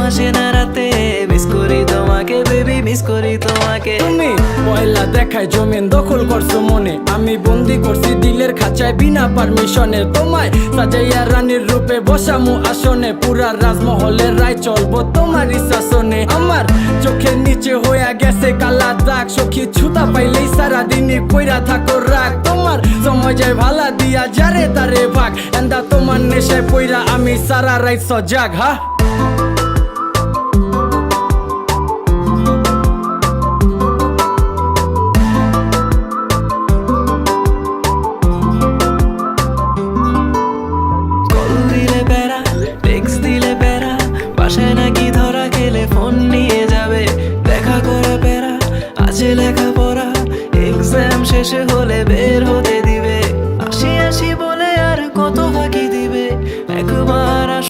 আসে না রাতে, মিস করি তোমাকে বেবি, মিস করি তোমাকে। তুমি পয়লা দেখায় জমিন দখল করছো মনে, আমি বন্দি করছি দিলের খাঁচায় বিনা পারমিশনে। তোমায় সাজাইয়া রানীর রূপে বসামু আসনে, পুরা রাজমহলের রায় চলবো তোমারই শাসনে। আমার চোখের নিচে হইয়া গেছে কালা দাগ, সখী ছুতা পাইলেই সারাদিনই কইরা থাকো রাগ। তোমার সময় যায় ভালা দিয়া যারে তারে ভাগ, এন্দা তোমার নেশায় পইরা আমি সারা রাইত সজাগ। হা কল দিলে বেড়া, টেক্সট দিলে বেড়া, বাসায় না